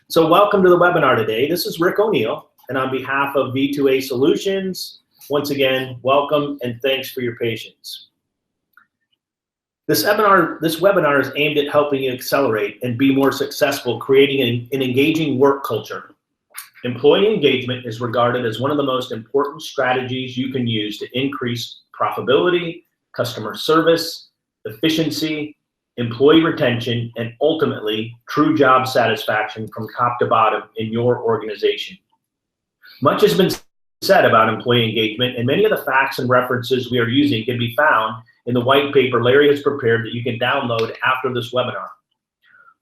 So welcome to the webinar today. This is Rick Oneal, and on behalf of V2A Solutions, once again, welcome and thanks for your patience. This webinar is aimed at helping you accelerate and be more successful, creating an engaging work culture. Employee engagement is regarded as one of the most important strategies you can use to increase profitability, customer service, efficiency, employee retention, and ultimately true job satisfaction from top to bottom in your organization. Much has been said about employee engagement, and many of the facts and references we are using can be found in the white paper Larry has prepared that you can download after this webinar.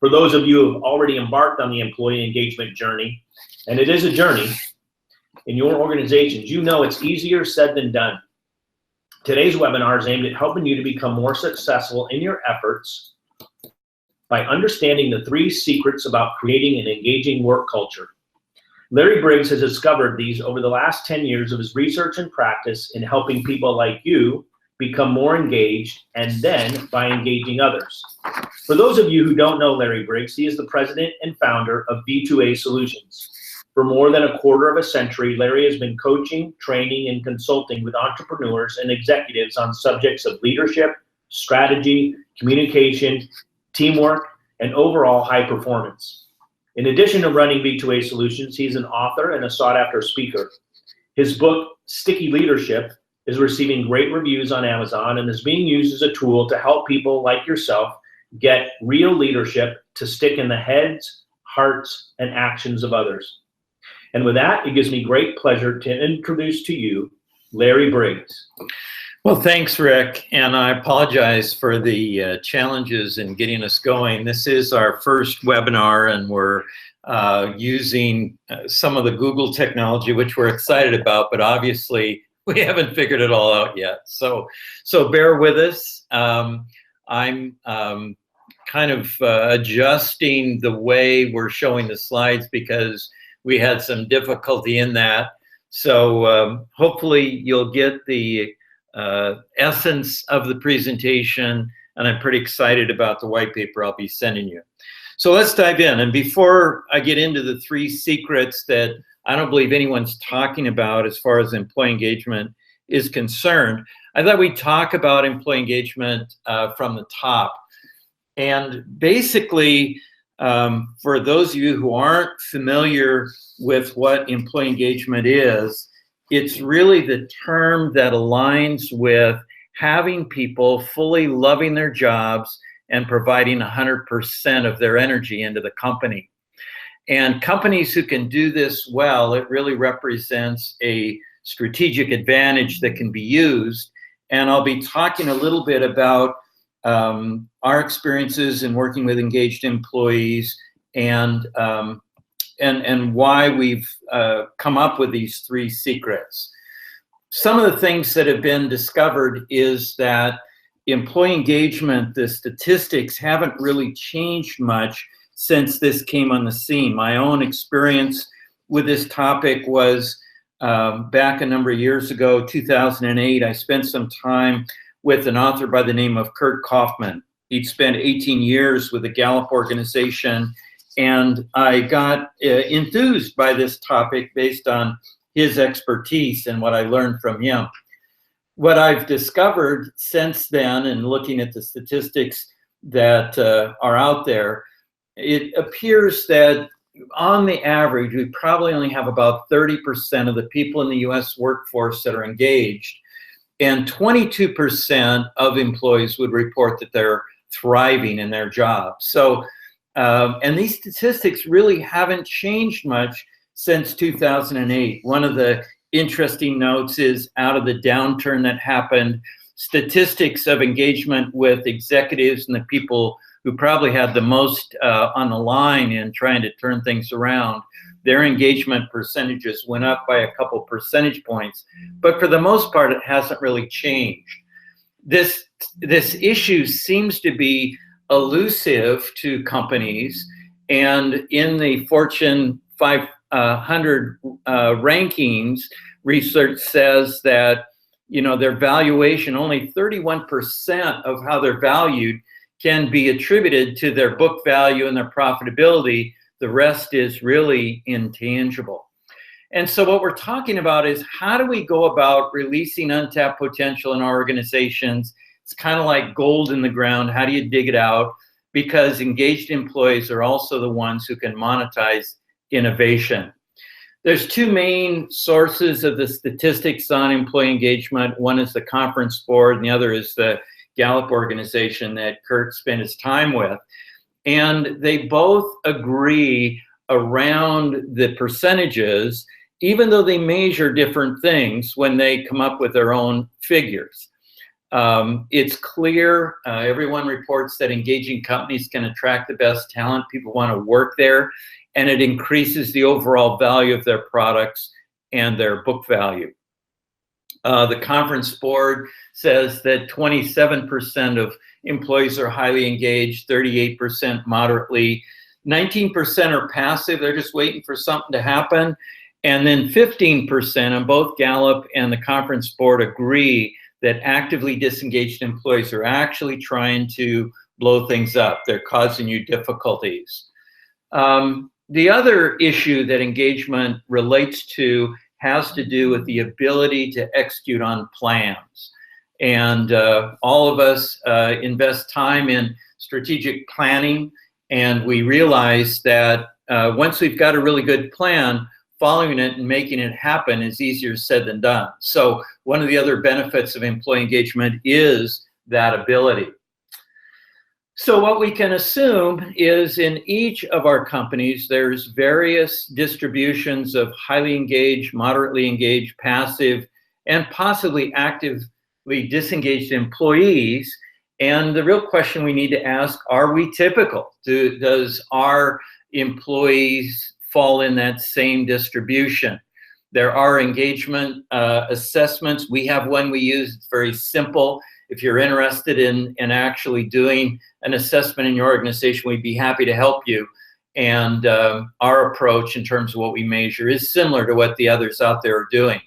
For those of you who have already embarked on the employee engagement journey, and it is a journey in your organizations, you know it's easier said than done. Today's webinar is aimed at helping you to become more successful in your efforts by understanding the 3 secrets about creating an engaging work culture. Larry Briggs has discovered these over the last 10 years of his research and practice in helping people like you become more engaged, and then by engaging others. For those of you who don't know Larry Briggs, he is the president and founder of V2A Solutions. For more than a quarter of a century, Larry has been coaching, training, and consulting with entrepreneurs and executives on subjects of leadership, strategy, communication, teamwork, and overall high performance. In addition to running V2A Solutions, he's an author and a sought-after speaker. His book, Sticky Leadership, is receiving great reviews on Amazon and is being used as a tool to help people like yourself get real leadership to stick in the heads, hearts, and actions of others. And with that, it gives me great pleasure to introduce to you Larry Briggs. Well, thanks, Rick, and I apologize for the challenges in getting us going. This is our first webinar, and we're using some of the Google technology, which we're excited about, but obviously we haven't figured it all out yet. So bear with us. I'm kind of adjusting the way we're showing the slides because we had some difficulty in that. So hopefully you'll get the essence of the presentation, and I'm pretty excited about the white paper I'll be sending you. So let's dive in. And before I get into the 3 secrets that I don't believe anyone's talking about as far as employee engagement is concerned, I thought we'd talk about employee engagement from the top. And basically, for those of you who aren't familiar with what employee engagement is, it's really the term that aligns with having people fully loving their jobs and providing 100% of their energy into the company. And companies who can do this well, it really represents a strategic advantage that can be used. And I'll be talking a little bit about our experiences in working with engaged employees and why we've come up with these 3 secrets. Some of the things that have been discovered is that employee engagement, the statistics haven't really changed much since this came on the scene. My own experience with this topic was back a number of years ago, 2008, I spent some time with an author by the name of Kurt Kaufman. He'd spent 18 years with the Gallup organization, and I got enthused by this topic based on his expertise and what I learned from him. What I've discovered since then, and looking at the statistics that are out there, it appears that on the average, we probably only have about 30% of the people in the US workforce that are engaged, and 22% of employees would report that they're thriving in their job. So, and these statistics really haven't changed much since 2008. One of the interesting notes is out of the downturn that happened, statistics of engagement with executives and the people who probably had the most on the line in trying to turn things around, their engagement percentages went up by a couple percentage points, but for the most part, it hasn't really changed. This issue seems to be elusive to companies, and in the Fortune 500 rankings, research says that, you know, their valuation, only 31% of how they're valued can be attributed to their book value and their profitability. The rest is really intangible. And so what we're talking about is, how do we go about releasing untapped potential in our organizations? It's kind of like gold in the ground. How do you dig it out? Because engaged employees are also the ones who can monetize innovation. There's two main sources of the statistics on employee engagement. One is the Conference Board, and the other is the Gallup organization that Kurt spent his time with. And they both agree around the percentages, even though they measure different things when they come up with their own figures. It's clear, everyone reports that engaging companies can attract the best talent. People want to work there, and it increases the overall value of their products and their book value. The Conference Board says that 27% of employees are highly engaged, 38% moderately, 19% are passive, they're just waiting for something to happen, and then 15%, and both Gallup and the Conference Board agree that actively disengaged employees are actually trying to blow things up. They're causing you difficulties. The other issue that engagement relates to has to do with the ability to execute on plans. And all of us invest time in strategic planning, and we realize that once we've got a really good plan, following it and making it happen is easier said than done. So one of the other benefits of employee engagement is that ability. So what we can assume is, in each of our companies, there's various distributions of highly engaged, moderately engaged, passive, and possibly actively disengaged employees. And the real question we need to ask, are we typical? Does our employees fall in that same distribution? There are engagement assessments. We have one we use. It's very simple. If you're interested in actually doing an assessment in your organization, we'd be happy to help you. And our approach in terms of what we measure is similar to what the others out there are doing.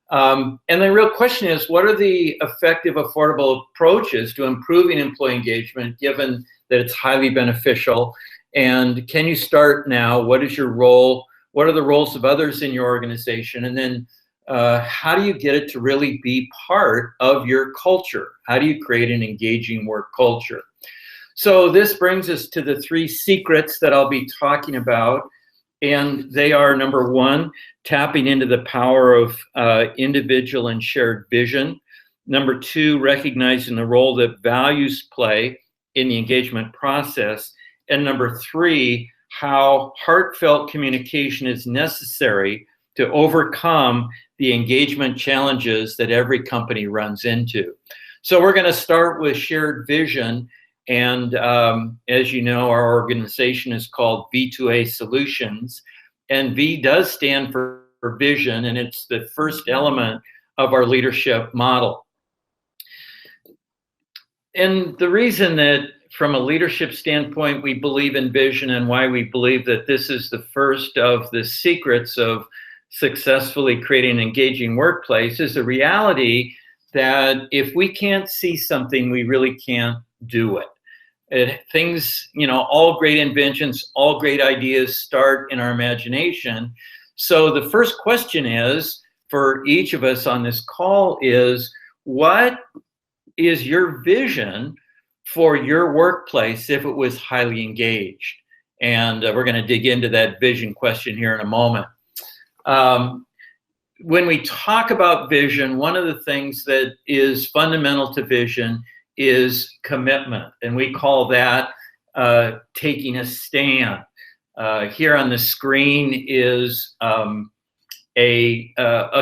And the real question is, what are the effective, affordable approaches to improving employee engagement, given that it's highly beneficial? And can you start now? What is your role? What are the roles of others in your organization? And then how do you get it to really be part of your culture? How do you create an engaging work culture? So this brings us to the three secrets that I'll be talking about. And they are, number one, tapping into the power of individual and shared vision. Number two, recognizing the role that values play in the engagement process. And number three, how heartfelt communication is necessary to overcome the engagement challenges that every company runs into. So we're going to start with shared vision. And as you know, our organization is called V2A Solutions. And V does stand for vision, and it's the first element of our leadership model. And the reason that from a leadership standpoint we believe in vision, and why we believe that this is the first of the secrets of successfully creating an engaging workplace, is the reality that if we can't see something, we really can't do it. Things, you know, all great inventions, all great ideas start in our imagination. So the first question is, for each of us on this call, is what is your vision for your workplace if it was highly engaged? And we're going to dig into that vision question here in a moment. When we talk about vision, one of the things that is fundamental to vision is commitment, and we call that taking a stand. Here on the screen is a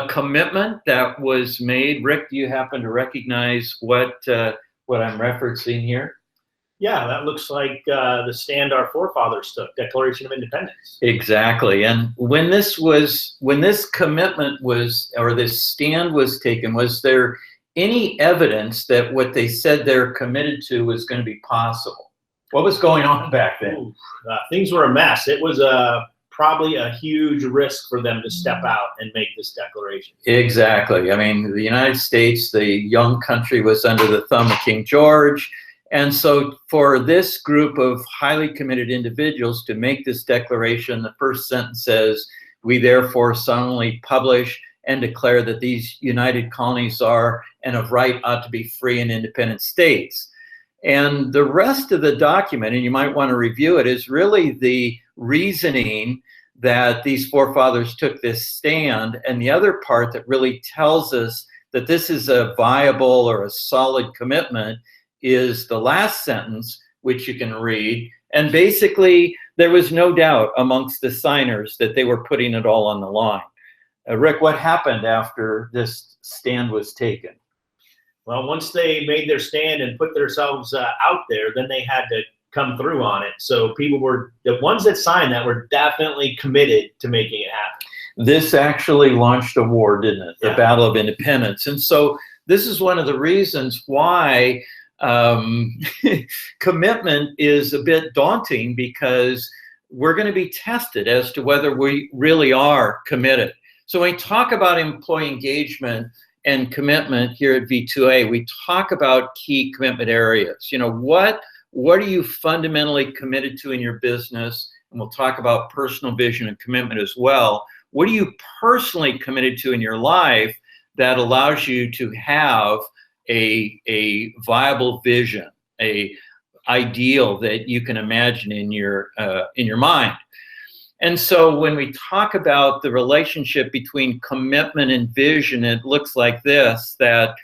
commitment that was made. Rick, do you happen to recognize what I'm referencing here? Yeah, that looks like the stand our forefathers took, Declaration of Independence. Exactly. And when this commitment was, or this stand was taken, was there any evidence that what they said they're committed to was going to be possible? What was going on back then? Things were a mess. It was probably a huge risk for them to step out and make this declaration. Exactly. I mean, the United States, the young country, was under the thumb of King George, And so for this group of highly committed individuals to make this declaration, the first sentence says, "We therefore solemnly publish and declare that these united colonies are and of right ought to be free and independent states." And the rest of the document, and you might want to review it, is really the reasoning that these forefathers took this stand. And the other part that really tells us that this is a viable or a solid commitment is the last sentence, which you can read. And basically, there was no doubt amongst the signers that they were putting it all on the line. Rick, what happened after this stand was taken? Well, once they made their stand and put themselves out there, then they had to come through on it. So people were, the ones that signed that were definitely committed to making it happen. This actually launched a war, didn't it? The Yeah. Battle of Independence. And so this is one of the reasons why commitment is a bit daunting, because we're going to be tested as to whether we really are committed. So when we talk about employee engagement and commitment here at V2A, we talk about key commitment areas. You know, what are you fundamentally committed to in your business? And we'll talk about personal vision and commitment as well. What are you personally committed to in your life that allows you to have a viable vision, a ideal that you can imagine in your mind? And so when we talk about the relationship between commitment and vision, it looks like this, that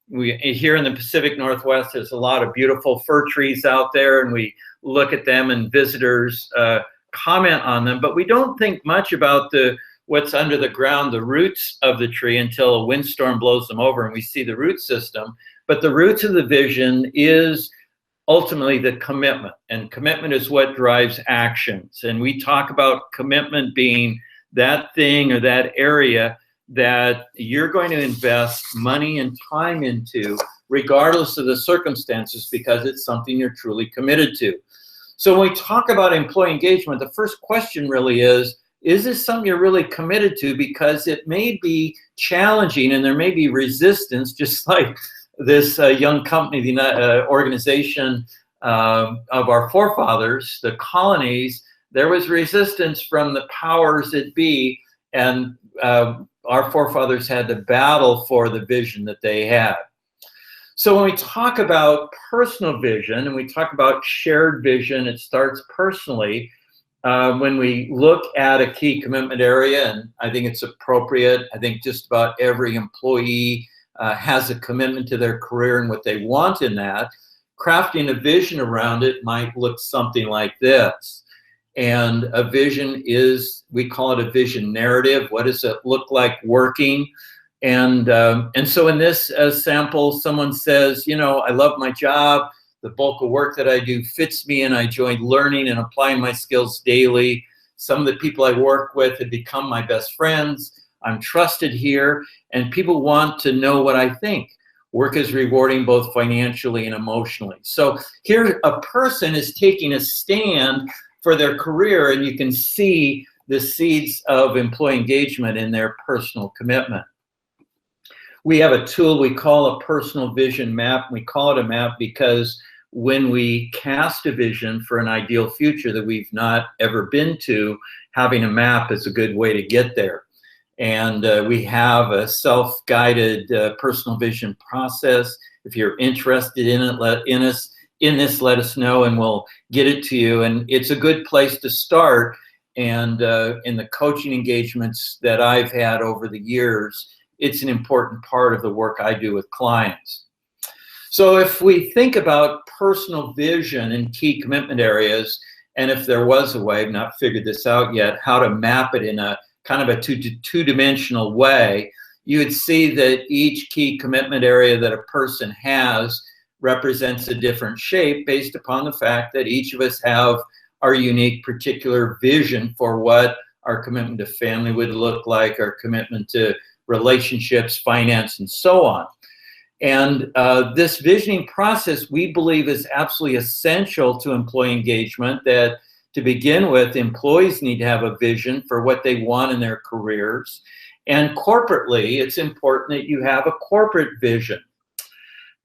we here in the Pacific Northwest, there's a lot of beautiful fir trees out there, and we look at them and visitors comment on them, but we don't think much about what's under the ground, the roots of the tree, until a windstorm blows them over and we see the root system. But the roots of the vision is ultimately the commitment, and commitment is what drives actions. And we talk about commitment being that thing or that area that you're going to invest money and time into regardless of the circumstances, because it's something you're truly committed to. So when we talk about employee engagement, the first question really is this something you're really committed to? Because it may be challenging and there may be resistance, just like this young company, the organization of our forefathers, the colonies. There was resistance from the powers that be, and our forefathers had to battle for the vision that they had. So when we talk about personal vision and we talk about shared vision, it starts personally. When we look at a key commitment area, and I think it's appropriate, I think just about every employee has a commitment to their career and what they want in that. Crafting a vision around it might look something like this. And a vision is, we call it a vision narrative. What does it look like working? And so in this sample, someone says, you know, I love my job. The bulk of work that I do fits me, and I enjoy learning and applying my skills daily. Some of the people I work with have become my best friends. I'm trusted here, and people want to know what I think. Work is rewarding both financially and emotionally. So here a person is taking a stand for their career, and you can see the seeds of employee engagement in their personal commitment. We have a tool we call a personal vision map. We call it a map because when we cast a vision for an ideal future that we've not ever been to, having a map is a good way to get there. And we have a self-guided personal vision process. If you're interested in it, let us know, and we'll get it to you. And it's a good place to start. And in the coaching engagements that I've had over the years, it's an important part of the work I do with clients. So if we think about personal vision in key commitment areas, and if there was a way, I've not figured this out yet, how to map it in a kind of a two-dimensional way, you would see that each key commitment area that a person has represents a different shape based upon the fact that each of us have our unique particular vision for what our commitment to family would look like, our commitment to relationships, finance, and so on. And this visioning process, we believe, is absolutely essential to employee engagement. That to begin with, employees need to have a vision for what they want in their careers. And corporately, it's important that you have a corporate vision.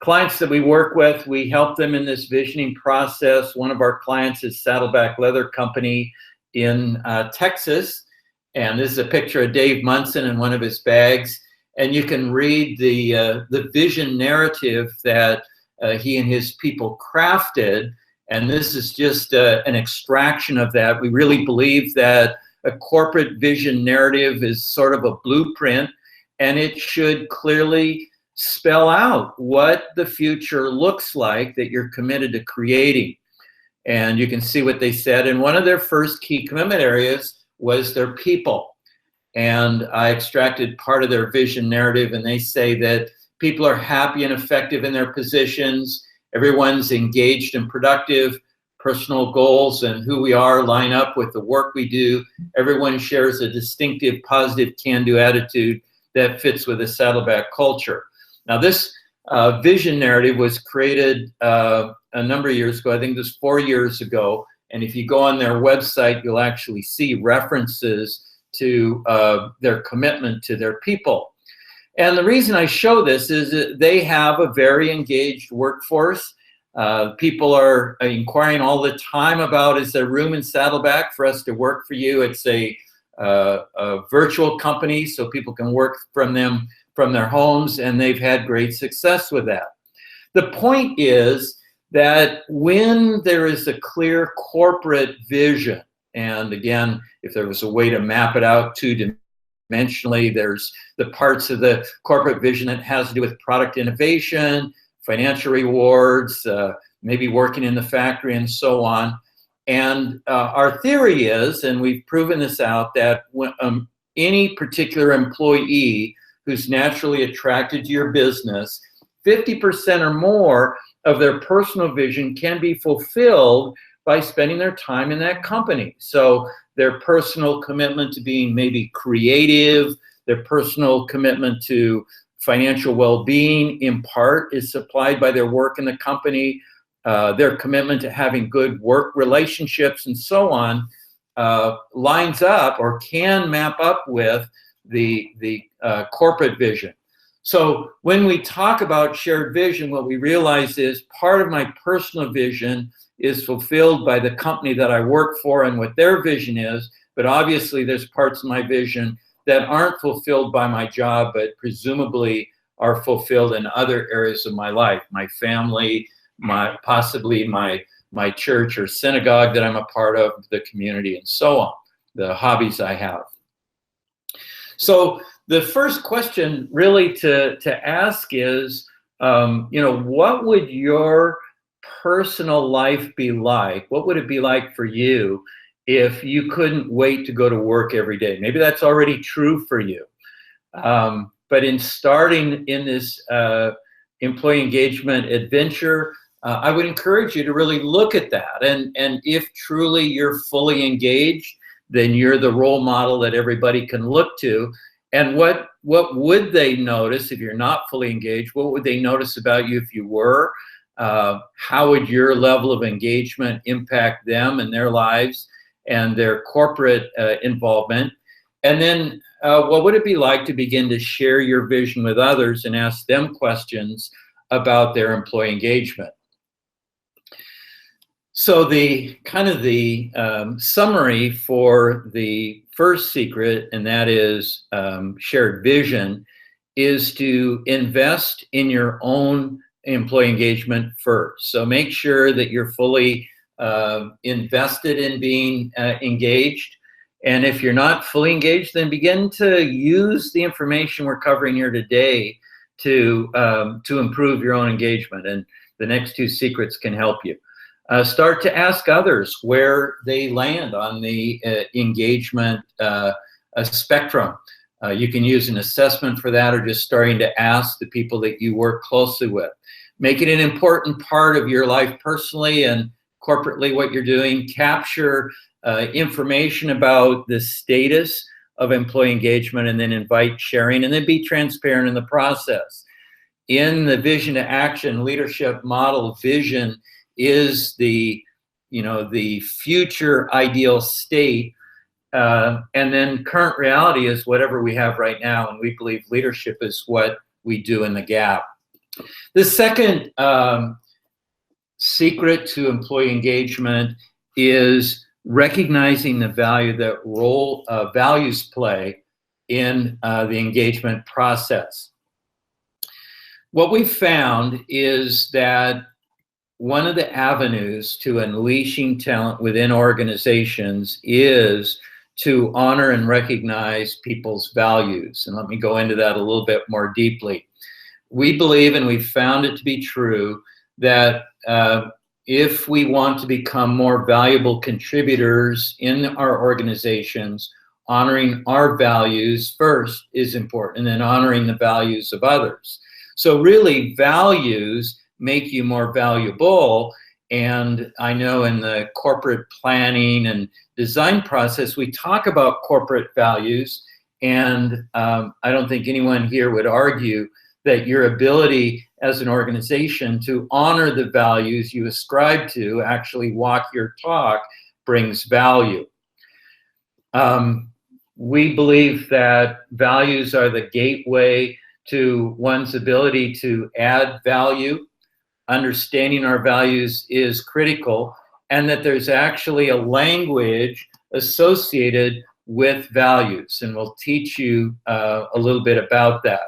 clients that we work with, we help them in this visioning process. One of our clients is Saddleback Leather Company in Texas. And this is a picture of Dave Munson in one of his bags. And you can read the vision narrative that he and his people crafted. And this is just an extraction of that. We really believe that a corporate vision narrative is sort of a blueprint, and it should clearly spell out what the future looks like that you're committed to creating. And you can see what they said. And one of their first key commitment areas was their people. And I extracted part of their vision narrative, and they say that people are happy and effective in their positions. Everyone's engaged and productive. Personal goals and who we are line up with the work we do. Everyone shares a distinctive, positive, can-do attitude that fits with the Saddleback culture. Now, this vision narrative was created a number of years ago. I think it was 4 years ago. And if you go on their website, you'll actually see references to their commitment to their people. And the reason I show this is that they have a very engaged workforce. People are inquiring all the time about, is there room in Saddleback for us to work for you? It's a virtual company, so people can work from their homes, and they've had great success with that. The point is that when there is a clear corporate vision, and again, if there was a way to map it out two-dimensionally, there's the parts of the corporate vision that has to do with product innovation, financial rewards, maybe working in the factory, and so on. And our theory is, and we've proven this out, that when, any particular employee who's naturally attracted to your business, 50% or more of their personal vision can be fulfilled by spending their time in that company. So their personal commitment to being maybe creative, their personal commitment to financial well-being in part is supplied by their work in the company, their commitment to having good work relationships and so on lines up or can map up with the corporate vision. So when we talk about shared vision, what we realize is part of my personal vision is fulfilled by the company that I work for and what their vision is, but obviously there's parts of my vision that aren't fulfilled by my job, but presumably are fulfilled in other areas of my life, my family, possibly my church or synagogue that I'm a part of, the community, and so on, the hobbies I have. So the first question really to ask is, what would your personal life be like? What would it be like for you if you couldn't wait to go to work every day? Maybe that's already true for you. But in starting in this employee engagement adventure, I would encourage you to really look at that. And if truly you're fully engaged, then you're the role model that everybody can look to. And what would they notice if you're not fully engaged? What would they notice about you if you were? How would your level of engagement impact them and their lives and their corporate involvement? And then what would it be like to begin to share your vision with others and ask them questions about their employee engagement? So the summary for the first secret, and that is shared vision, is to invest in your own employee engagement first. So make sure that you're fully invested in being engaged. And if you're not fully engaged, then begin to use the information we're covering here today to improve your own engagement. And the next two secrets can help you. Start to ask others where they land on the engagement spectrum. You can use an assessment for that, or just starting to ask the people that you work closely with. Make it an important part of your life personally and corporately what you're doing. Capture information about the status of employee engagement, and then invite sharing, and then be transparent in the process. In the vision to action leadership model, vision is the future ideal state, and then current reality is whatever we have right now, and we believe leadership is what we do in the gap. The second secret to employee engagement is recognizing the value that values play in the engagement process. What we've found is that one of the avenues to unleashing talent within organizations is to honor and recognize people's values. And let me go into that a little bit more deeply. We believe, and we've found it to be true, that if we want to become more valuable contributors in our organizations, honoring our values first is important, and then honoring the values of others. So really, values make you more valuable. And I know in the corporate planning and design process, we talk about corporate values. And I don't think anyone here would argue that your ability as an organization to honor the values you ascribe to, actually walk your talk, brings value. We believe that values are the gateway to one's ability to add value. Understanding our values is critical, and that there's actually a language associated with values, and we'll teach you a little bit about that.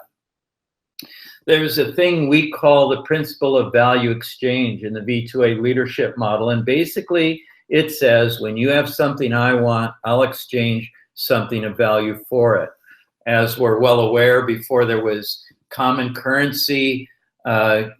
There's a thing we call the principle of value exchange in the V2A leadership model, and basically it says, when you have something I want, I'll exchange something of value for it. As we're well aware, before there was common currency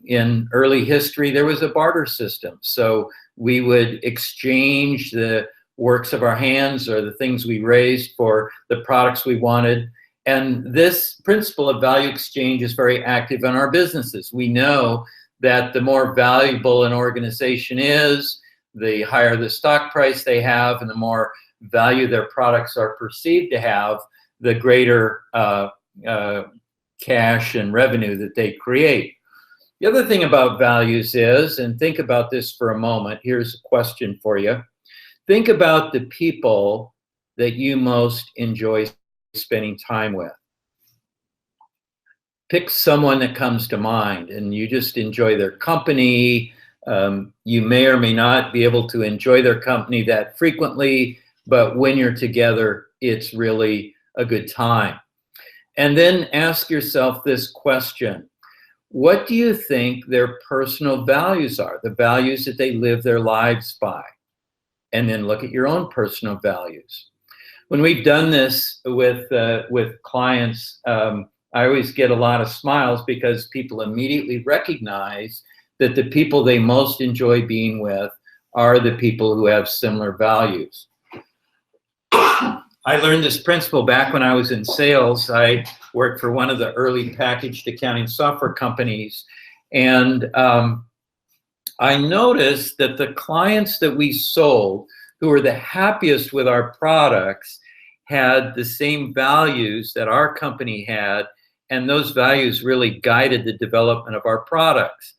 in early history, there was a barter system. So we would exchange the works of our hands or the things we raised for the products we wanted. And this principle of value exchange is very active in our businesses. We know that the more valuable an organization is, the higher the stock price they have, and the more value their products are perceived to have, the greater cash and revenue that they create. The other thing about values is, and think about this for a moment, here's a question for you. Think about the people that you most enjoy spending time with. Pick someone that comes to mind and you just enjoy their company. You may or may not be able to enjoy their company that frequently, but when you're together, it's really a good time. And then ask yourself this question. What do you think their personal values are, the values that they live their lives by? And then look at your own personal values. When we've done this with clients, I always get a lot of smiles because people immediately recognize that the people they most enjoy being with are the people who have similar values. I learned this principle back when I was in sales. I worked for one of the early packaged accounting software companies, and I noticed that the clients that we sold who were the happiest with our products had the same values that our company had, and those values really guided the development of our products.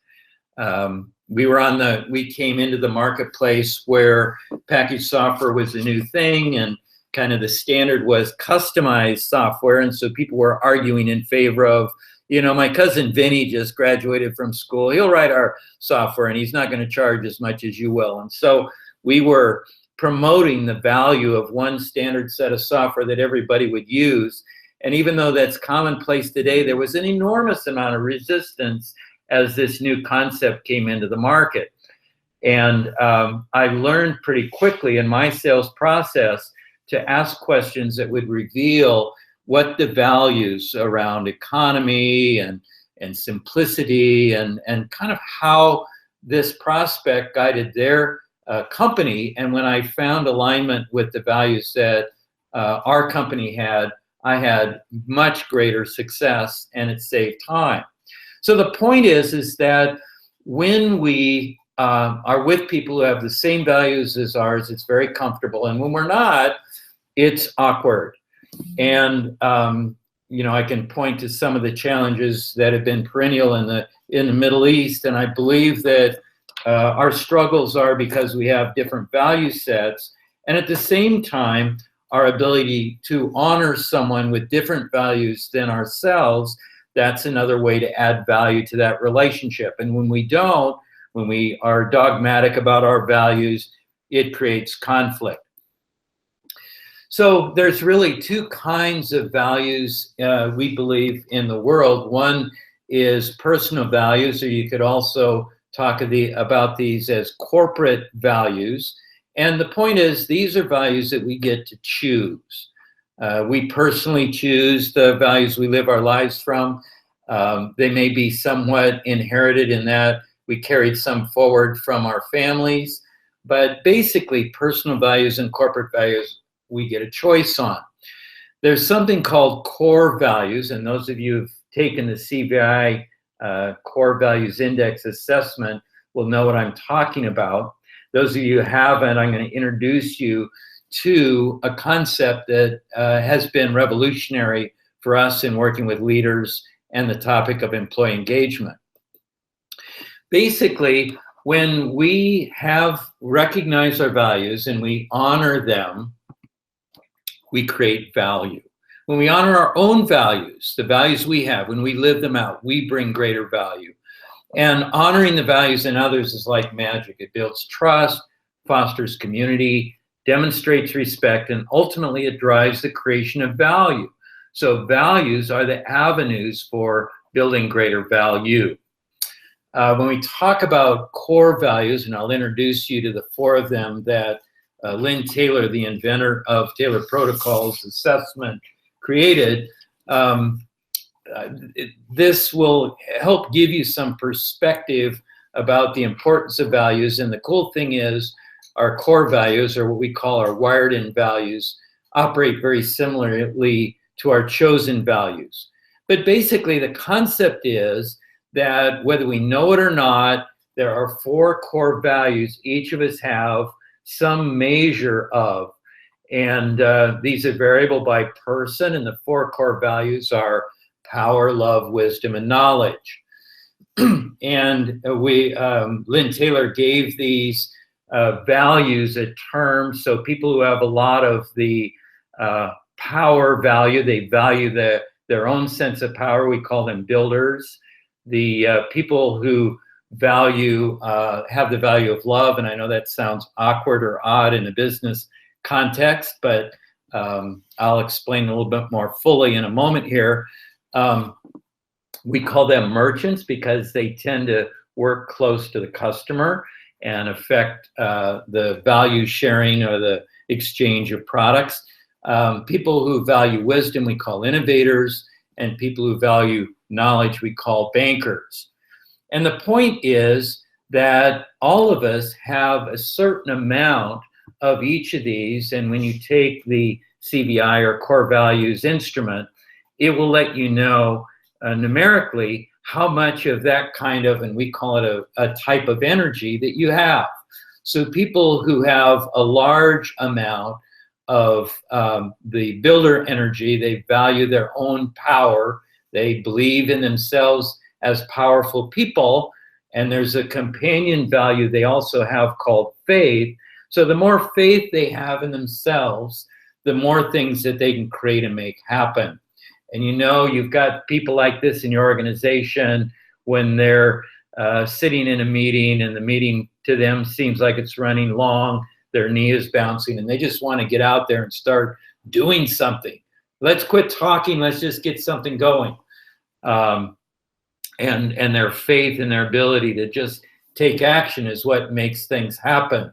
We came into the marketplace where packaged software was a new thing, and kind of the standard was customized software. And so people were arguing in favor of, you know, my cousin Vinny just graduated from school. He'll write our software and he's not going to charge as much as you will. And so we were promoting the value of one standard set of software that everybody would use. And even though that's commonplace today, there was an enormous amount of resistance as this new concept came into the market. And I learned pretty quickly in my sales process to ask questions that would reveal what the values around economy and simplicity and kind of how this prospect guided their company. And when I found alignment with the values that our company had, I had much greater success, and it saved time. So the point is that when we are with people who have the same values as ours, it's very comfortable. And when we're not, it's awkward. And you know, I can point to some of the challenges that have been perennial in the Middle East, and I believe that our struggles are because we have different value sets, and at the same time, our ability to honor someone with different values than ourselves, that's another way to add value to that relationship. And when we don't, when we are dogmatic about our values, it creates conflict. So there's really two kinds of values we believe in the world. One is personal values, or you could also talk about these as corporate values. And the point is, these are values that we get to choose. We personally choose the values we live our lives from. They may be somewhat inherited in that we carried some forward from our families, but basically personal values and corporate values we get a choice on. There's something called core values, and those of you who've taken the CVI Core Values Index assessment will know what I'm talking about. Those of you who haven't, I'm going to introduce you to a concept that has been revolutionary for us in working with leaders and the topic of employee engagement. Basically, when we have recognized our values and we honor them, we create value. When we honor our own values, the values we have, when we live them out, we bring greater value. And honoring the values in others is like magic. It builds trust, fosters community, demonstrates respect, and ultimately it drives the creation of value. So values are the avenues for building greater value. When we talk about core values, and I'll introduce you to the four of them that Lynn Taylor, the inventor of Taylor Protocols assessment, created, this will help give you some perspective about the importance of values. And the cool thing is our core values, or what we call our wired-in values, operate very similarly to our chosen values. But basically the concept is that whether we know it or not, there are four core values each of us have some measure of. And these are variable by person, and the four core values are power, love, wisdom, and knowledge. And Lynn Taylor gave these values a term. So people who have a lot of the power value, they value their own sense of power, we call them builders. The people who value, have the value of love, and I know that sounds awkward or odd in a business context, but I'll explain a little bit more fully in a moment here. We call them merchants because they tend to work close to the customer and affect the value sharing or the exchange of products. People who value wisdom, we call innovators, and people who value knowledge, we call bankers. And the point is that all of us have a certain amount of each of these, and when you take the CVI or core values instrument, it will let you know numerically how much of that kind of, and we call it a type of energy that you have. So people who have a large amount of the builder energy, they value their own power, they believe in themselves as powerful people, and there's a companion value they also have called faith. So the more faith they have in themselves, the more things that they can create and make happen. And you know, you've got people like this in your organization when they're sitting in a meeting and the meeting to them seems like it's running long, their knee is bouncing, and they just want to get out there and start doing something. Let's quit talking, let's just get something going. And their faith and their ability to just take action is what makes things happen.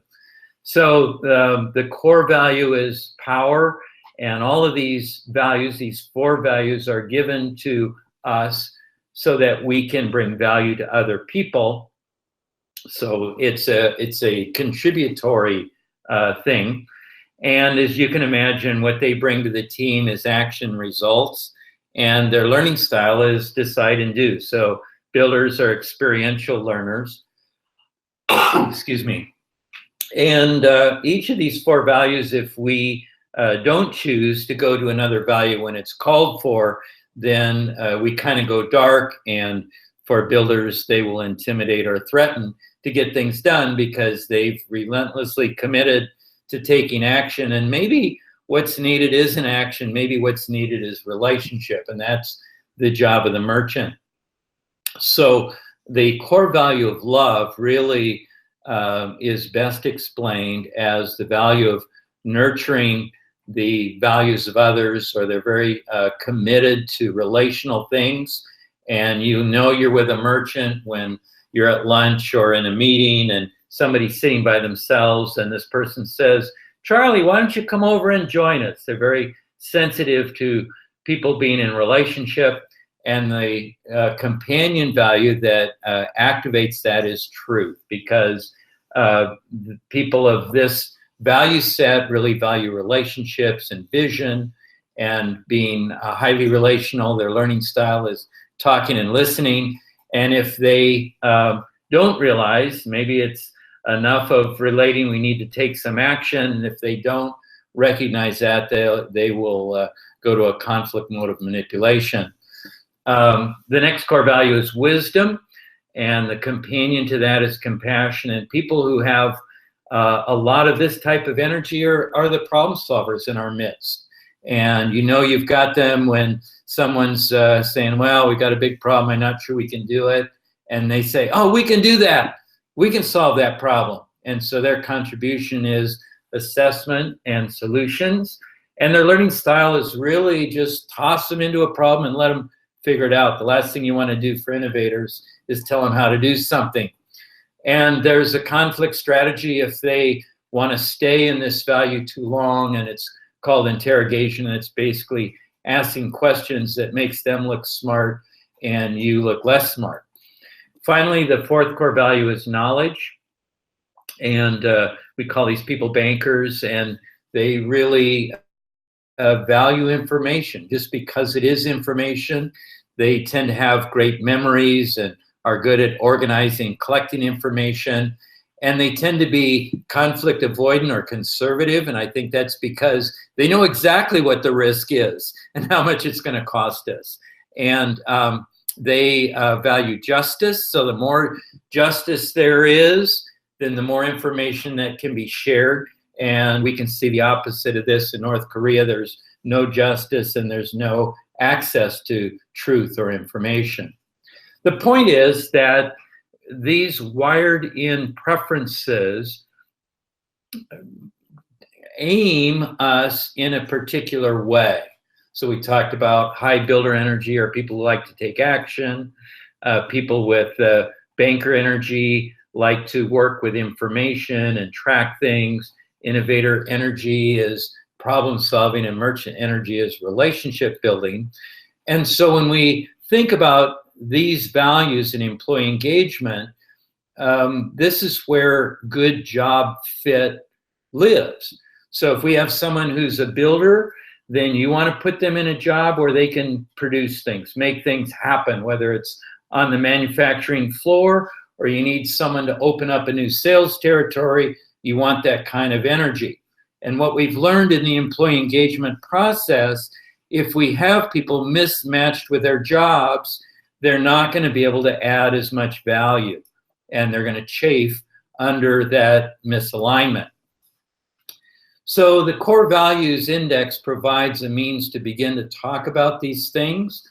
So the core value is power, and all of these values, these four values, are given to us so that we can bring value to other people. So it's a contributory thing. And as you can imagine, what they bring to the team is action results, and their learning style is decide and do. So builders are experiential learners. Excuse me. And each of these four values, if we don't choose to go to another value when it's called for, then we kind of go dark, and for builders, they will intimidate or threaten to get things done because they've relentlessly committed to taking action. And maybe what's needed isn't action, maybe what's needed is relationship, and that's the job of the merchant. So the core value of love really is best explained as the value of nurturing the values of others, or they're very committed to relational things. And you know you're with a merchant when you're at lunch or in a meeting and somebody's sitting by themselves and this person says, "Charlie, why don't you come over and join us?" They're very sensitive to people being in relationship, and the companion value that activates that is truth, because people of this value set really value relationships and vision and being highly relational. Their learning style is talking and listening. And if they don't realize, maybe it's enough of relating, we need to take some action. And if they don't recognize that, they will go to a conflict mode of manipulation. The next core value is wisdom, and the companion to that is compassion. And people who have a lot of this type of energy are the problem solvers in our midst. And you know you've got them when someone's saying, "Well, we got a big problem, I'm not sure we can do it." And they say, "Oh, we can do that. We can solve that problem." And so their contribution is assessment and solutions. And their learning style is really just toss them into a problem and let them figure it out. The last thing you want to do for innovators is tell them how to do something. And there's a conflict strategy if they want to stay in this value too long, and it's called interrogation, and it's basically asking questions that makes them look smart and you look less smart. Finally, the fourth core value is knowledge, and we call these people bankers, and they really value information. Just because it is information, they tend to have great memories and are good at organizing, collecting information, and they tend to be conflict avoidant or conservative. And I think that's because they know exactly what the risk is and how much it's going to cost us. And they value justice. So the more justice there is, then the more information that can be shared. And we can see the opposite of this in North Korea. There's no justice and there's no access to truth or information. The point is that these wired-in preferences aim us in a particular way. So we talked about high builder energy, or people who like to take action. People with banker energy like to work with information and track things. Innovator energy is problem solving, and merchant energy is relationship building. And so when we think about these values in employee engagement, this is where good job fit lives. So if we have someone who's a builder, then you want to put them in a job where they can produce things, make things happen, whether it's on the manufacturing floor or you need someone to open up a new sales territory. You want that kind of energy. And what we've learned in the employee engagement process, if we have people mismatched with their jobs, they're not going to be able to add as much value, and they're going to chafe under that misalignment. So the core values index provides a means to begin to talk about these things,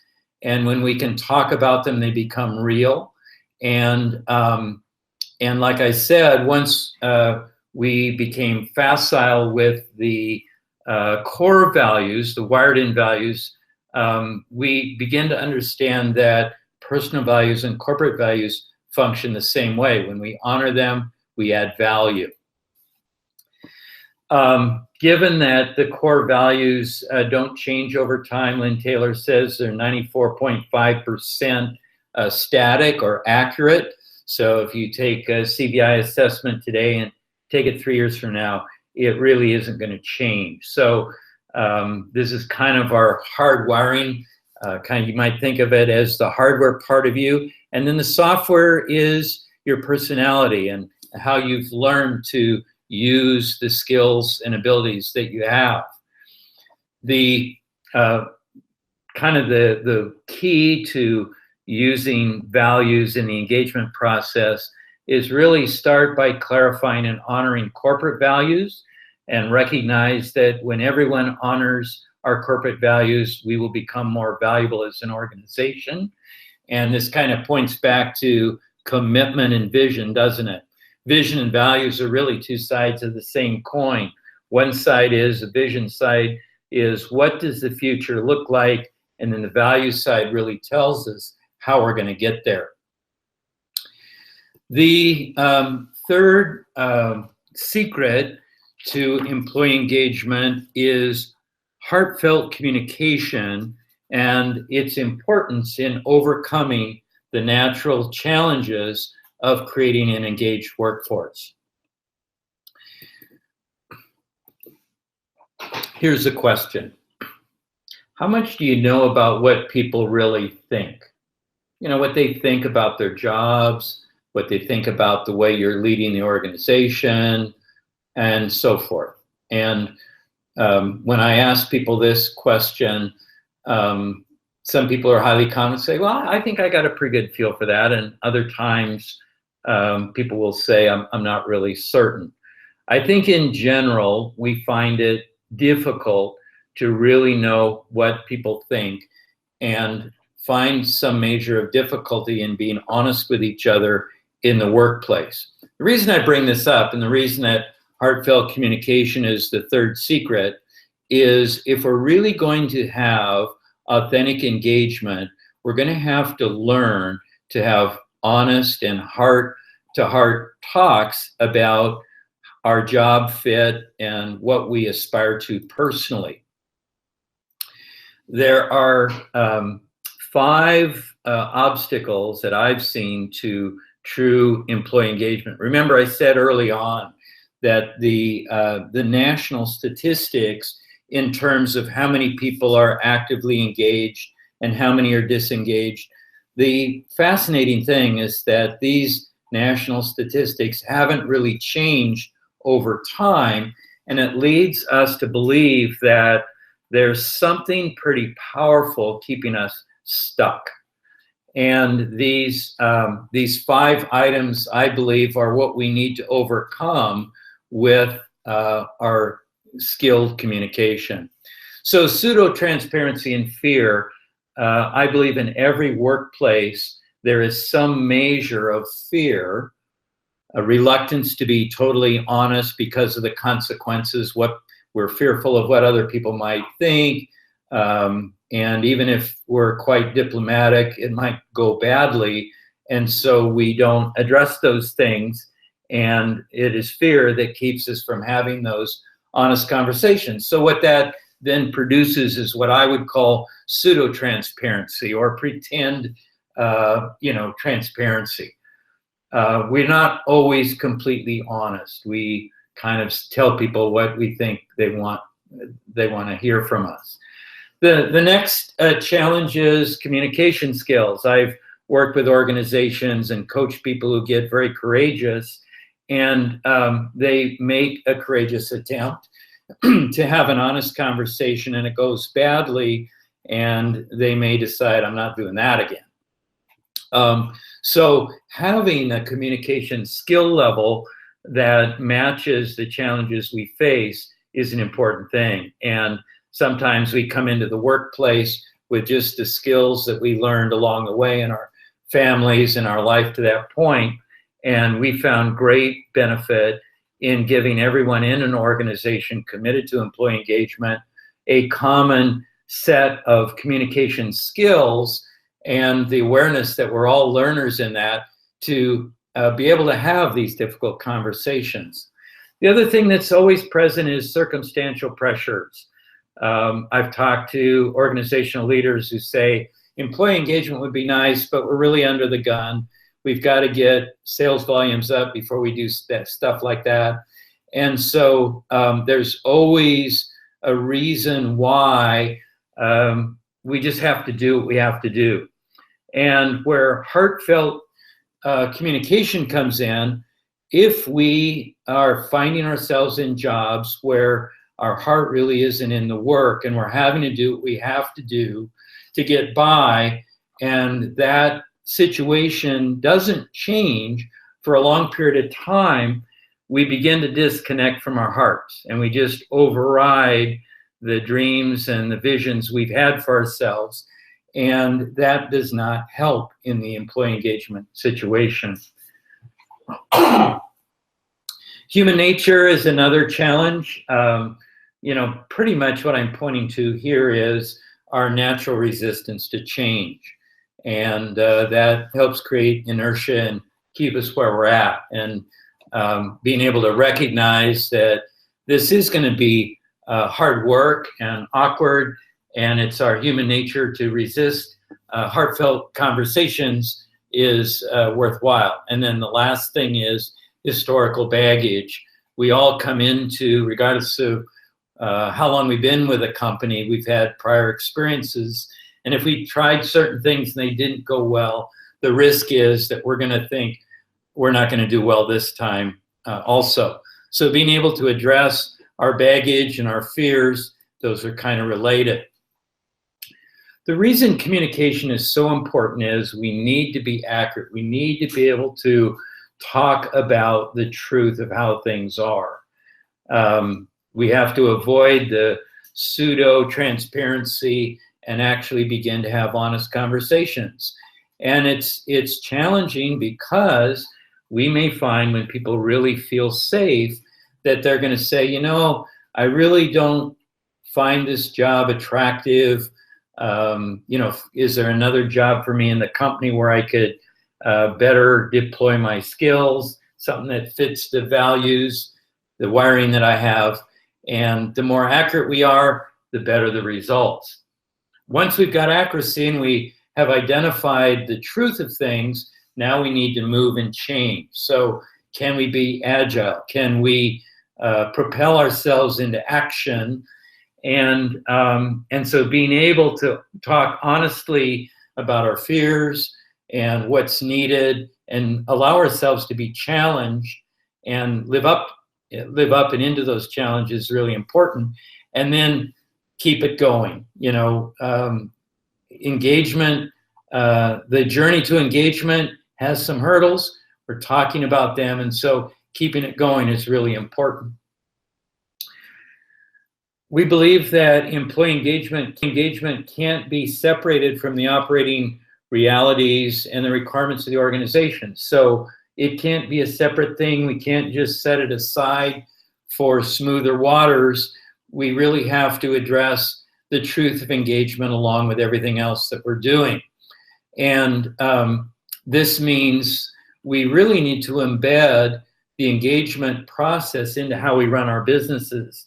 and when we can talk about them, they become real. And like I said, once we became facile with the core values, the wired-in values, we begin to understand that personal values and corporate values function the same way. When we honor them, we add value. Given that the core values don't change over time, Lynn Taylor says they're 94.5% static or accurate. So if you take a CVI assessment today and take it 3 years from now, it really isn't going to change. So this is kind of our hardwiring. You might think of it as the hardware part of you, and then the software is your personality and how you've learned to use the skills and abilities that you have. The the key to using values in the engagement process is really start by clarifying and honoring corporate values, and recognize that when everyone honors our corporate values, we will become more valuable as an organization. And this kind of points back to commitment and vision, doesn't it? Vision and values are really two sides of the same coin. One side is, the vision side is, what does the future look like? And then the value side really tells us how we're going to get there. The third secret to employee engagement is heartfelt communication and its importance in overcoming the natural challenges of creating an engaged workforce. Here's a question. How much do you know about what people really think? You know, what they think about their jobs, what they think about the way you're leading the organization, and so forth. And when I ask people this question, some people are highly confident and say, well, I think I got a pretty good feel for that. And other times, people will say, I'm not really certain. I think in general, we find it difficult to really know what people think and find some measure of difficulty in being honest with each other in the workplace. The reason I bring this up, and the reason that heartfelt communication is the third secret, is if we're really going to have authentic engagement, we're going to have to learn to have honest and heart-to-heart talks about our job fit and what we aspire to personally. There are 5 obstacles that I've seen to true employee engagement. Remember, I said early on that the national statistics in terms of how many people are actively engaged and how many are disengaged. The fascinating thing is that these national statistics haven't really changed over time, and it leads us to believe that there's something pretty powerful keeping us stuck. And these 5 items, I believe, are what we need to overcome with our skilled communication. So pseudo-transparency and fear, I believe in every workplace, there is some measure of fear, a reluctance to be totally honest because of the consequences, what we're fearful of what other people might think. And even if we're quite diplomatic, it might go badly. And so we don't address those things. And it is fear that keeps us from having those honest conversations. So what that then produces is what I would call pseudo-transparency or pretend, transparency. We're not always completely honest. We kind of tell people what we think they want to hear from us. The next challenge is communication skills. I've worked with organizations and coached people who get very courageous, and they make a courageous attempt to have an honest conversation, and it goes badly, and they may decide, I'm not doing that again. So having a communication skill level that matches the challenges we face is an important thing. And sometimes we come into the workplace with just the skills that we learned along the way in our families and our life to that point. And we found great benefit in giving everyone in an organization committed to employee engagement a common set of communication skills and the awareness that we're all learners in that to be able to have these difficult conversations. The other thing that's always present is circumstantial pressures. I've talked to organizational leaders who say employee engagement would be nice, but we're really under the gun. We've got to get sales volumes up before we do stuff like that. And so there's always a reason why we just have to do what we have to do. And where heartfelt communication comes in, if we are finding ourselves in jobs where our heart really isn't in the work and we're having to do what we have to do to get by, and that situation doesn't change for a long period of time, we begin to disconnect from our hearts and we just override the dreams and the visions we've had for ourselves. And that does not help in the employee engagement situation. Human nature is another challenge. Pretty much what I'm pointing to here is our natural resistance to change. And that helps create inertia and keep us where we're at. And being able to recognize that this is going to be hard work and awkward, and it's our human nature to resist heartfelt conversations is worthwhile. And then the last thing is historical baggage. We all come into, regardless of how long we've been with a company, we've had prior experiences. And if we tried certain things and they didn't go well, the risk is that we're going to think we're not going to do well this time also. So being able to address our baggage and our fears, those are kind of related. The reason communication is so important is we need to be accurate. We need to be able to talk about the truth of how things are. We have to avoid the pseudo-transparency and actually begin to have honest conversations. And it's challenging because we may find when people really feel safe that they're going to say, I really don't find this job attractive. Is there another job for me in the company where I could better deploy my skills, something that fits the values, the wiring that I have? And the more accurate we are, the better the results. Once we've got accuracy and we have identified the truth of things, now we need to move and change. So can we be agile? Can we propel ourselves into action? And so being able to talk honestly about our fears and what's needed and allow ourselves to be challenged and live up and into those challenges is really important. And then keep it going. Engagement, the journey to engagement has some hurdles. We're talking about them. And so keeping it going is really important. We believe that employee engagement can't be separated from the operating realities and the requirements of the organization. So it can't be a separate thing. We can't just set it aside for smoother waters. We really have to address the truth of engagement along with everything else that we're doing. And this means we really need to embed the engagement process into how we run our businesses.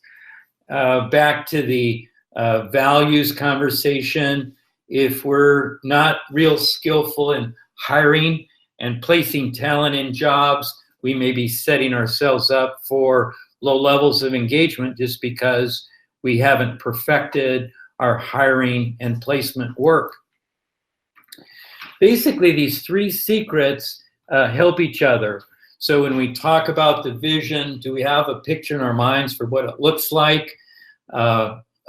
Back to the values conversation, if we're not real skillful in hiring and placing talent in jobs, we may be setting ourselves up for low levels of engagement just because we haven't perfected our hiring and placement work. Basically, these three secrets help each other. So when we talk about the vision, do we have a picture in our minds for what it looks like?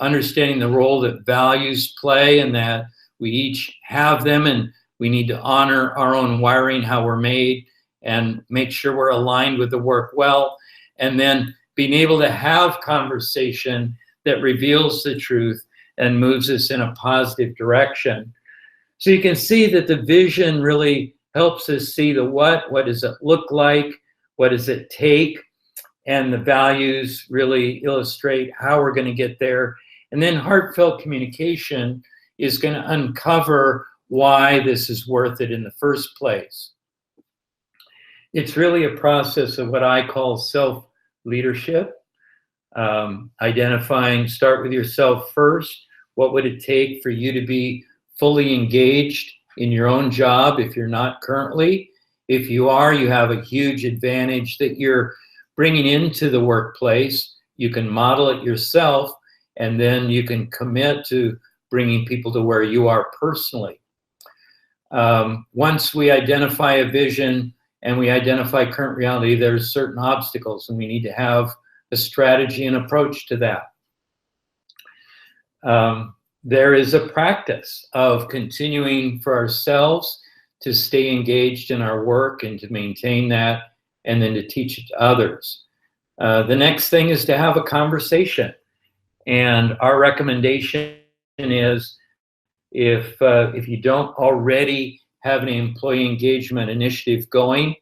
Understanding the role that values play and that we each have them, and we need to honor our own wiring, how we're made, and make sure we're aligned with the work well. And then being able to have conversation that reveals the truth and moves us in a positive direction. So you can see that the vision really helps us see the what does it look like, what does it take, and the values really illustrate how we're going to get there. And then heartfelt communication is going to uncover why this is worth it in the first place. It's really a process of what I call self-leadership. Identifying, start with yourself first. What would it take for you to be fully engaged in your own job if you're not currently? If you are, you have a huge advantage that you're bringing into the workplace. You can model it yourself, and then you can commit to bringing people to where you are personally. Once we identify a vision and we identify current reality, there's certain obstacles, and we need to have a strategy and approach to that. There is a practice of continuing for ourselves to stay engaged in our work and to maintain that, and then to teach it to others. The next thing is to have a conversation. And our recommendation is if you don't already have an employee engagement initiative going,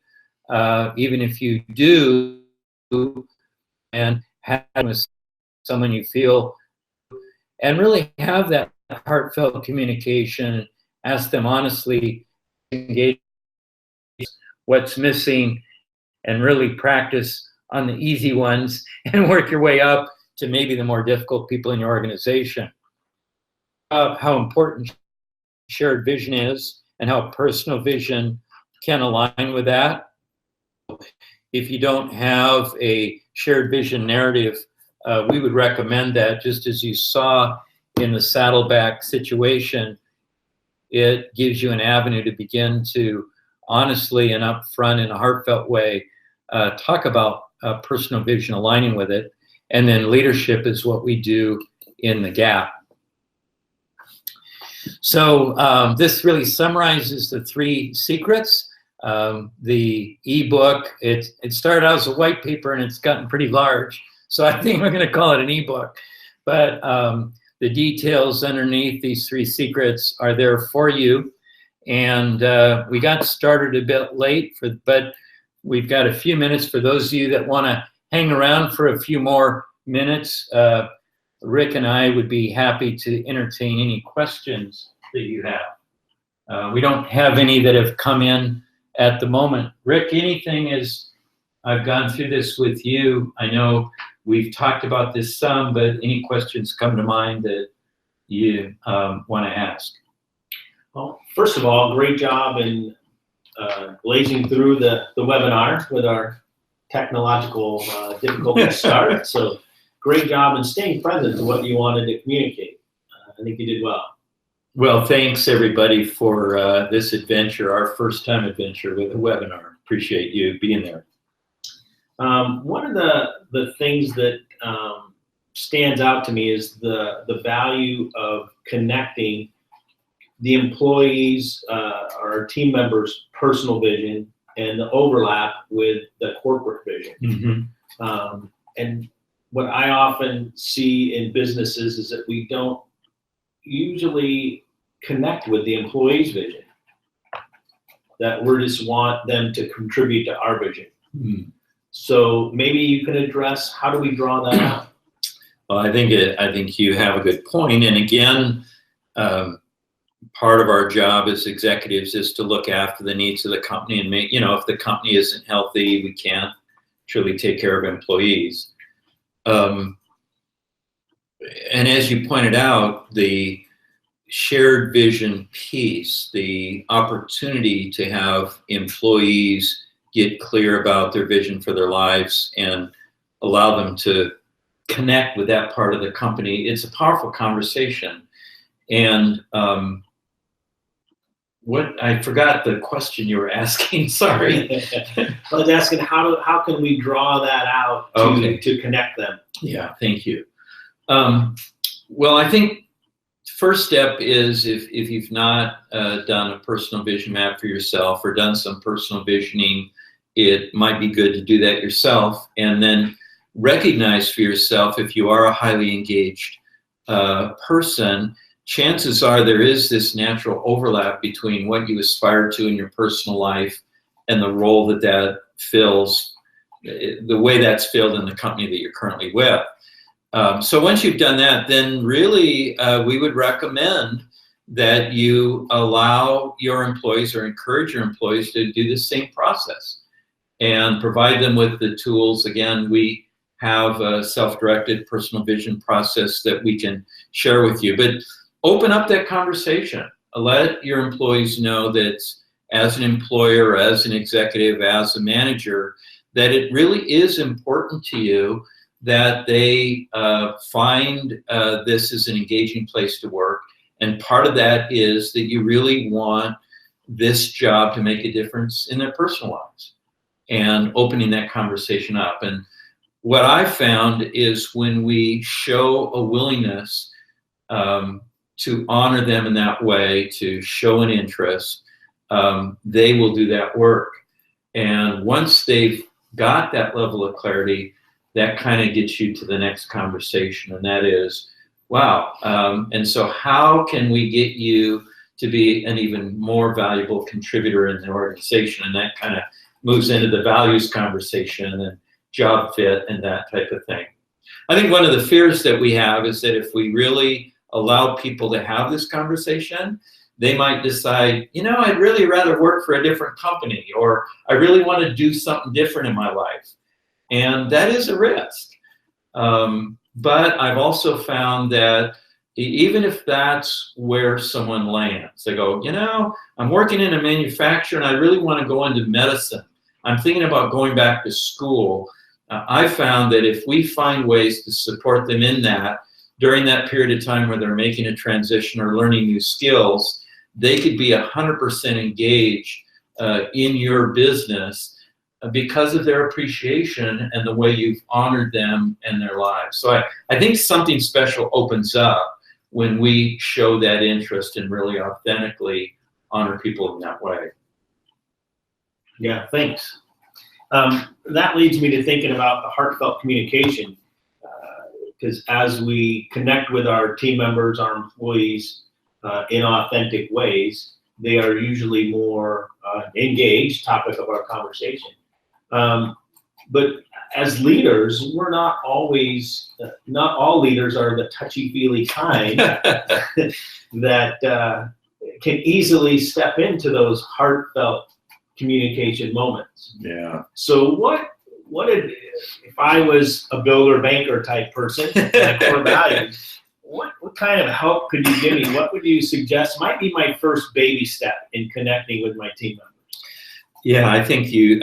even if you do, and have someone you feel, and really have that heartfelt communication, ask them honestly, engage what's missing, and really practice on the easy ones and work your way up to maybe the more difficult people in your organization. How important shared vision is and how personal vision can align with that. If you don't have a shared vision narrative, we would recommend that, just as you saw in the Saddleback situation, it gives you an avenue to begin to honestly and upfront in a heartfelt way talk about personal vision aligning with it. And then leadership is what we do in the gap. So this really summarizes the 3 secrets. The ebook, it started out as a white paper and it's gotten pretty large. So I think we're going to call it an ebook. But the details underneath these 3 secrets are there for you. And we got started a bit late, but we've got a few minutes for those of you that want to hang around for a few more minutes. Rick and I would be happy to entertain any questions that you have. We don't have any that have come in at the moment. Rick, anything as I've gone through this with you, I know we've talked about this some, but any questions come to mind that you want to ask? Well, first of all, great job in blazing through the webinar with our technological difficulties start. So great job in staying present to what you wanted to communicate. I think you did well. Well, thanks everybody for this adventure, our first time adventure with a webinar. Appreciate you being there. One of the things that stands out to me is the value of connecting the employees' or our team members' personal vision and the overlap with the corporate vision. Mm-hmm. And what I often see in businesses is that we don't usually connect with the employees' vision, that we just want them to contribute to our vision. Mm-hmm. So maybe you can address, how do we draw that out? Well, I think you have a good point. And again, part of our job as executives is to look after the needs of the company and make, if the company isn't healthy, we can't truly take care of employees. And as you pointed out, the shared vision piece, the opportunity to have employees get clear about their vision for their lives and allow them to connect with that part of the company, it's a powerful conversation. And I forgot the question you were asking, sorry. I was asking how can we draw that out to connect them? Yeah, thank you. Well, I think first step is if you've not done a personal vision map for yourself or done some personal visioning, it might be good to do that yourself, and then recognize for yourself, if you are a highly engaged person, chances are there is this natural overlap between what you aspire to in your personal life and the role that fills, the way that's filled in the company that you're currently with. So once you've done that, then really we would recommend that you allow your employees or encourage your employees to do the same process and provide them with the tools. Again, we have a self-directed personal vision process that we can share with you, but open up that conversation. Let your employees know that as an employer, as an executive, as a manager, that it really is important to you that they find this as an engaging place to work. And part of that is that you really want this job to make a difference in their personal lives, and opening that conversation up. And what I found is when we show a willingness to honor them in that way, to show an interest, they will do that work. And once they've got that level of clarity, that kind of gets you to the next conversation, and that is, wow, and so how can we get you to be an even more valuable contributor in the organization? And that kind of moves into the values conversation and job fit and that type of thing. I think one of the fears that we have is that if we really allow people to have this conversation, they might decide, you know, I'd really rather work for a different company, or I really want to do something different in my life. And that is a risk. But I've also found that even if that's where someone lands, they go, you know, I'm working in a manufacturer and I really want to go into medicine. I'm thinking about going back to school. I found that if we find ways to support them in that during that period of time where they're making a transition or learning new skills, they could be 100% engaged in your business because of their appreciation and the way you've honored them and their lives. So I think something special opens up when we show that interest and really authentically honor people in that way. Yeah, thanks. That leads me to thinking about the heartfelt communication, because as we connect with our team members, our employees in authentic ways, they are usually more engaged, topic of our conversation. But as leaders, we're not always, not all leaders are the touchy-feely kind that can easily step into those heartfelt communication moments. Yeah. So what if I was a builder banker type person, my core values, what kind of help could you give me? What would you suggest might be my first baby step in connecting with my team members? Yeah, I think you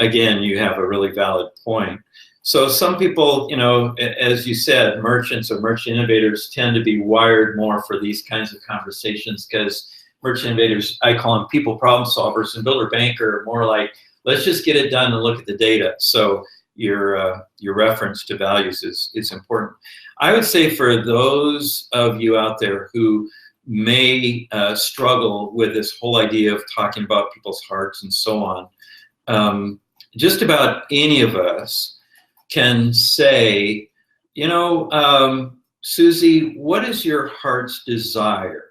have a really valid point. So some people, you know, as you said, merchants or merchant innovators tend to be wired more for these kinds of conversations, because merchant innovators, I call them people problem solvers, and builder banker more like, let's just get it done and look at the data. So your reference to values is important. I would say for those of you out there who may struggle with this whole idea of talking about people's hearts and so on, just about any of us can say, you know, Susie, what is your heart's desire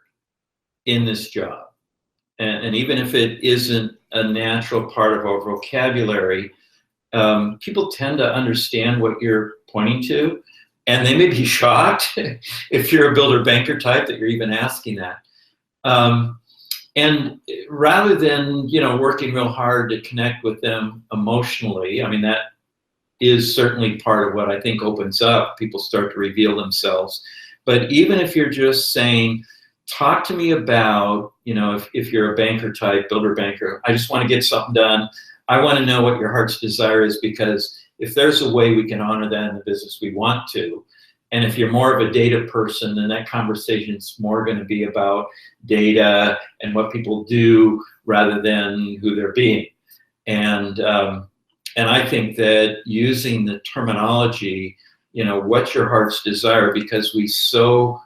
in this job? And even if it isn't a natural part of our vocabulary, people tend to understand what you're pointing to, and they may be shocked if you're a builder banker type that you're even asking that. And rather than, you know, working real hard to connect with them emotionally, I mean, that is certainly part of what I think opens up. People start to reveal themselves. But even if you're just saying, talk to me about, you know, if you're a banker type, builder banker, I just want to get something done. I want to know what your heart's desire is, because if there's a way we can honor that in the business, we want to. And if you're more of a data person, then that conversation's more going to be about data and what people do rather than who they're being. And I think that using the terminology, you know, what's your heart's desire, because we so,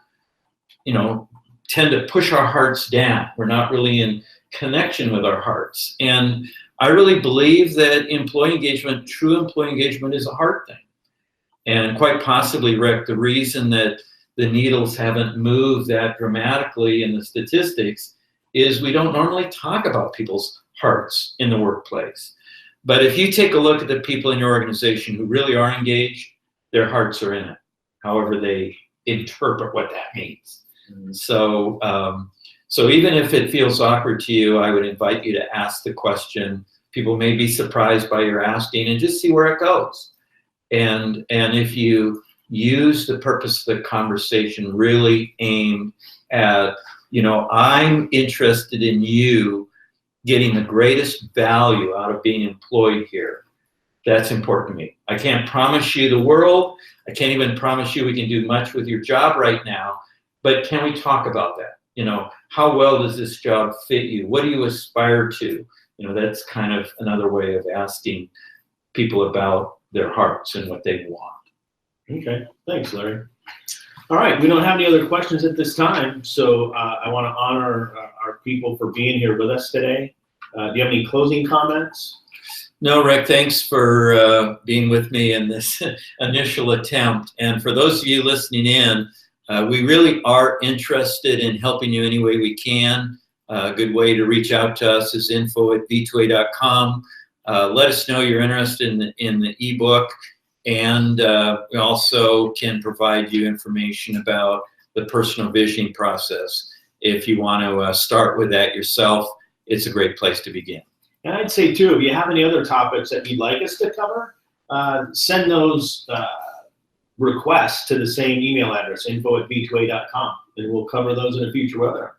you know, tend to push our hearts down. We're not really in connection with our hearts. And I really believe that employee engagement, true employee engagement, is a heart thing. And quite possibly, Rick, the reason that the needles haven't moved that dramatically in the statistics is we don't normally talk about people's hearts in the workplace. But if you take a look at the people in your organization who really are engaged, their hearts are in it, however they interpret what that means. Mm-hmm. So even if it feels awkward to you, I would invite you to ask the question. People may be surprised by your asking, and just see where it goes. And if you use the purpose of the conversation really aimed at, you know, I'm interested in you getting the greatest value out of being employed here, that's important to me. I can't promise you the world. I can't even promise you we can do much with your job right now, but can we talk about that? You know, how well does this job fit you? What do you aspire to? You know, that's kind of another way of asking people about their hearts and what they want. Okay, thanks, Larry. All right, we don't have any other questions at this time, so I want to honor our people for being here with us today. Do you have any closing comments? No, Rick, thanks for being with me in this initial attempt. And for those of you listening in, we really are interested in helping you any way we can. A good way to reach out to us is info@v2a.com. Let us know you're interested in the ebook, and we also can provide you information about the personal visioning process. If you want to start with that yourself, it's a great place to begin. And I'd say too, if you have any other topics that you'd like us to cover, send those requests to the same email address, info@v2a.com, and we'll cover those in a future webinar.